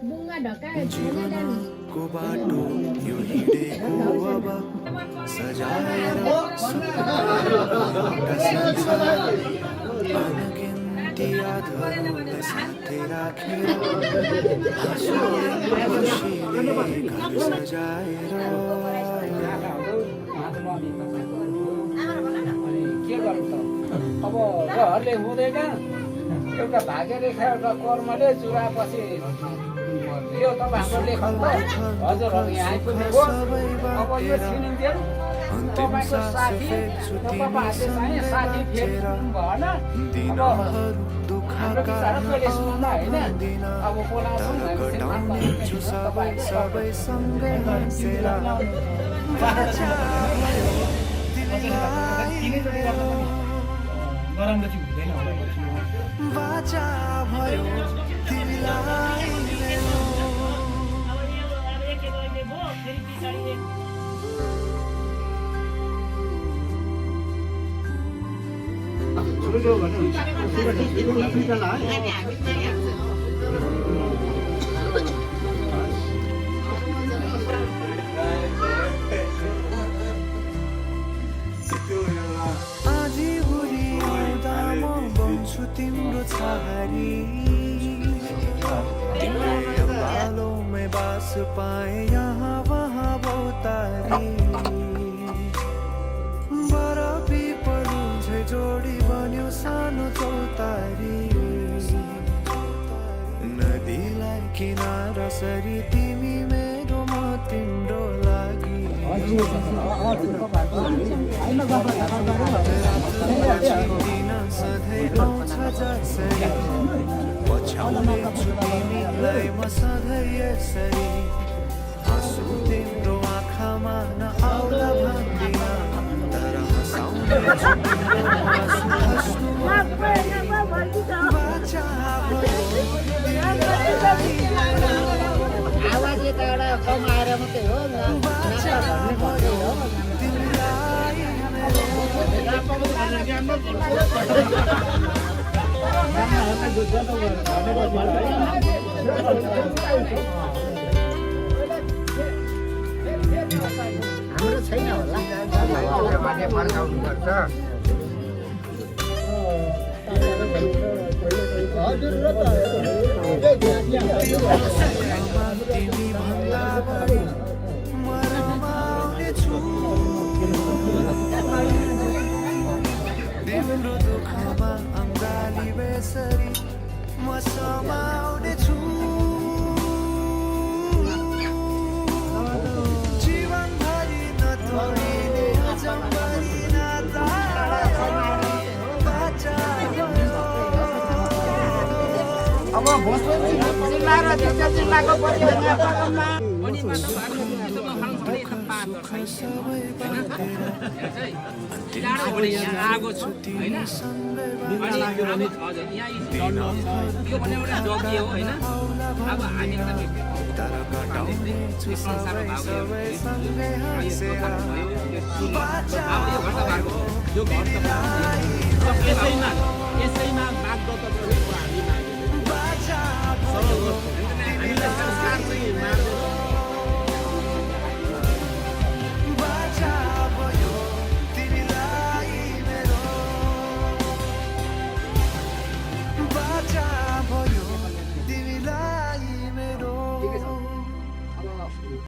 bunga ढका छुने को बाटो यो हिँडेको अब सजाएर अनगिन्ती यादहरूलाई साथै राखेर हाँसोले खुसीले घर सजाएर के गर्नु त अब रहरले हुँदैन एउटा भाग्य रेखा एउटा कर्मले जुरापछि यो त हाम्रो लेखन त हजुरहरू यहाँ आइपुग्नुभयो अब यो छिनिन्जेल तपाईँको साथी तपाईँहरूले चाहिँ साथी फेर्नु भएन अब हाम्रो विचार कहिले सुन्दा होइन अब बोलाउँछौँ गरमले चाहिँ हुँदैन होला बाचा भयो तिमीलाई तिम्रो छारी तिम्रो बालों में बास पाए यहाँ वहाँ बहुतारी बरफी परू झै जोडी बन्यो सानो चौतारी नदीलाई किनारा सरी तिमी मेरो म तिम्रो लागि सधैँ आउँछ जसरी पछ्याउने छु तिमीलाई म सधैँ यसरी हाँसु तिम्रो आँखामा नआउला भन्दिन तर हँसाउने छु बाचा आवाज यताबाट कमाएर मात्रै हो हाम्रो छैन होला हजुर र त तिमी भन्दा बढी म रमाउने छु तिम्रो दुःखमा अङ्गाली बेसरी म समाउने छु जीवनभरि नतोडिने अजम्बरी नाता बाचा अब भोजपुर जिल्ला र देश जिल्लाको परियोजनामा आएको छु होइन यो भने एउटा जग्गी हो होइन अब हामी संसारमा भाग यो घर त यसैमा माग्दो त